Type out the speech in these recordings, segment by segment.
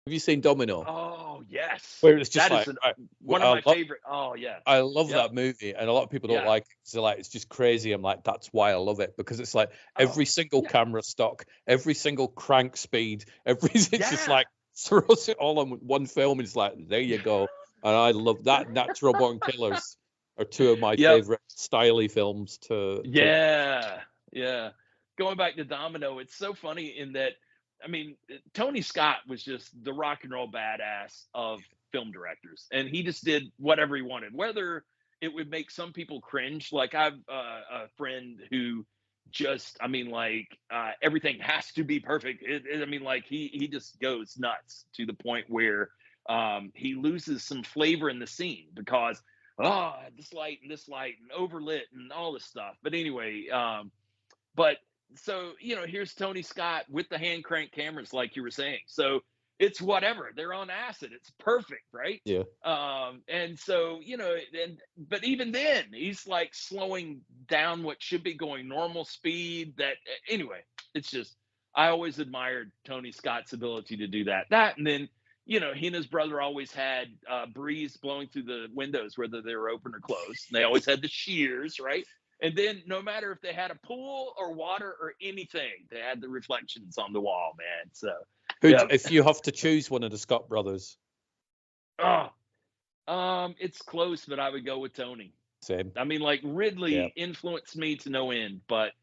Have you seen Domino? Oh yes, Where it's just that like is one of my favorite. Oh yeah, I love yep, that movie, and a lot of people don't yeah. like it. So like, it's just crazy. I'm like, that's why I love it, because it's like Oh every single yeah, camera stock, every single crank speed, every it's just yeah, like throws it all on one film. And it's like, there you go. And I love that. Natural Born Killers are two of my yep, favorite styly films to yeah, yeah. Going back to Domino, it's so funny in that. I mean, Tony Scott was just the rock and roll badass of film directors, and he just did whatever he wanted, whether it would make some people cringe. Like I've a friend who just, I mean, like everything has to be perfect. I mean, like he just goes nuts to the point where he loses some flavor in the scene because this light and overlit and all this stuff. But anyway, but so here's Tony Scott with the hand crank cameras, like you were saying. So it's whatever. They're on acid. It's perfect, right? yeah. And so and but even then, he's like slowing down what should be going normal speed. That anyway, it's just I always admired Tony Scott's ability to do that. That and then he and his brother always had breeze blowing through the windows, whether they were open or closed. They always had the shears, right? And then no matter if they had a pool or water or anything, they had the reflections on the wall, man. So yeah. If you have to choose one of the Scott brothers, Oh, it's close, but I would go with Tony. same. I mean, like Yeah. Ridley influenced me to no end, but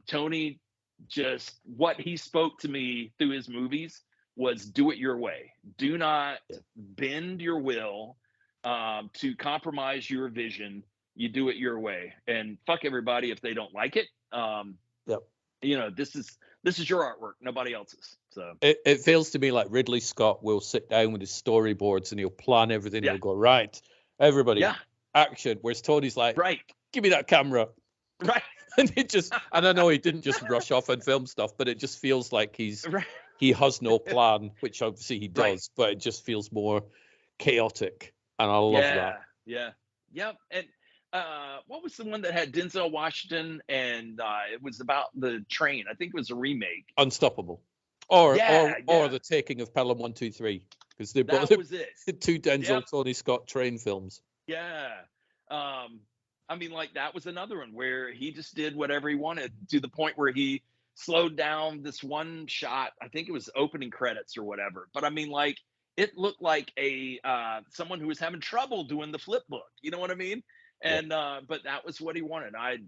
Tony, just what he spoke to me through his movies was do it your way. Do not Yeah. bend your will to compromise your vision. You do it your way, and fuck everybody if they don't like it. Yep. This is your artwork, nobody else's. So It feels to me like Ridley Scott will sit down with his storyboards and he'll plan everything. yeah, He'll go, right, everybody, yeah, action. Whereas Tony's like, right, give me that camera. right, And and I know he didn't just rush off and film stuff, but it just feels like right, he has no plan, which obviously he right. does, but it just feels more chaotic. And I love that. Yeah, yeah, yep. And what was the one that had Denzel Washington and it was about the train? I think it was a remake. Unstoppable. Or Yeah, or yeah, the taking of Pelham 123. Because they're both that was it. two Denzel Yep, Tony Scott train films. yeah. I mean, like that was another one where he just did whatever he wanted to the point where he slowed down this one shot. I think it was opening credits or whatever. But I mean, like it looked like a someone who was having trouble doing the flip book. You know what I mean? Yeah. And but that was what he wanted. I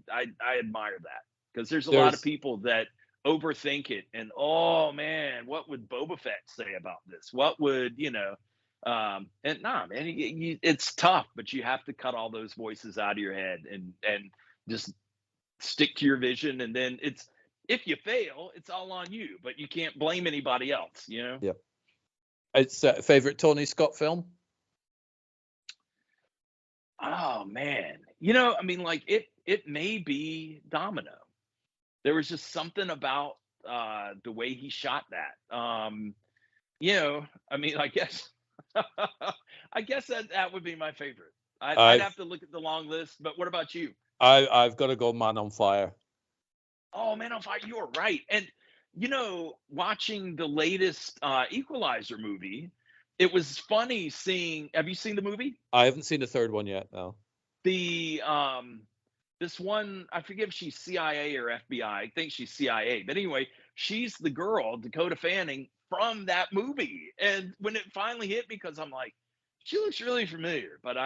admire that because there's a lot of There's people that overthink it and oh man, what would Boba Fett say about this? What would and nah, man, it's tough, but you have to cut all those voices out of your head and just stick to your vision. And then it's if you fail, it's all on you, but you can't blame anybody else. yeah. It's a favorite Tony Scott film. Oh man, I mean, like it may be Domino. There was just something about the way he shot that. I mean, I guess I guess that would be my favorite. I'd I've have to look at the long list, but what about you? I've got to go Man on Fire. Oh man, on fire! You are right. And watching the latest Equalizer movie, it was funny seeing. Have you seen the movie? I haven't seen the third one yet. No. The this one, I forget if she's CIA or FBI. I think she's CIA. But anyway, she's the girl, Dakota Fanning, from that movie. And when it finally hit me, because I'm like, she looks really familiar. But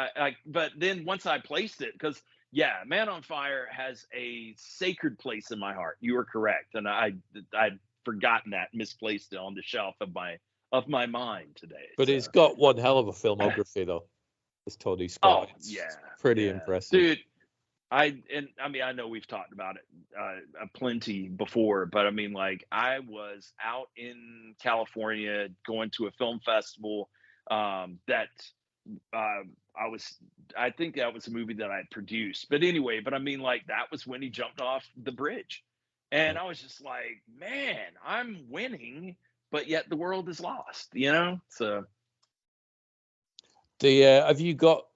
but then once I placed it, because yeah, Man on Fire has a sacred place in my heart. You are correct, and I'd forgotten that, misplaced it on the shelf of my mind today. But So. he's got one hell of a filmography, though. It's Tony Scott. Oh It's yeah, pretty yeah, impressive. dude. I mean I know we've talked about it plenty before, but I mean like I was out in California going to a film festival that I think that was a movie that I produced. But anyway, but I mean like that was when he jumped off the bridge, and I was just like, man, I'm winning, but yet the world is lost. So. Have you got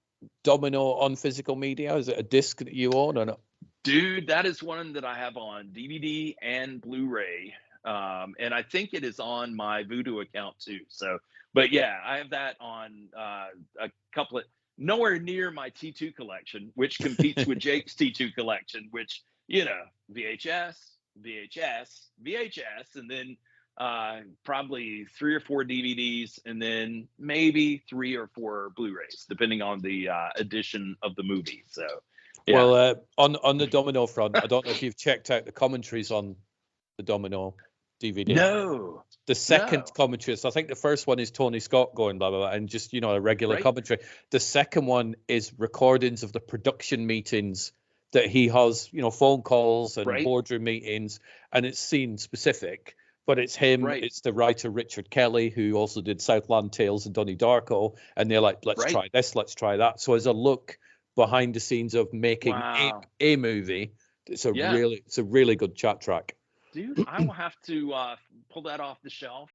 Domino on physical media? Is it a disc that you own or not? Dude, that is one that I have on DVD and Blu-ray. And I think it is on my Voodoo account too. So, but yeah, I have that on a couple of, nowhere near my T2 collection, which competes with Jake's T2 collection, which, you know, VHS, VHS, VHS, and then probably 3 or 4 DVDs, and then maybe 3 or 4 Blu-rays, depending on the edition of the movie. So, yeah. Well, on the Domino front, I don't know if you've checked out the commentaries on the Domino DVD. No. The second No. commentary, so I think the first one is Tony Scott going blah, blah, blah, and just, you know, a regular Right. commentary. The second one is recordings of the production meetings that he has, you know, phone calls and Right. boardroom meetings, and it's scene specific, but it's him, Right. it's the writer Richard Kelly, who also did Southland Tales and Donnie Darko, and they're like, let's Right. try this, let's try that. So as a look behind the scenes of making Wow. a movie, it's a Yeah. really good chat track. Dude, I will have to pull that off the shelf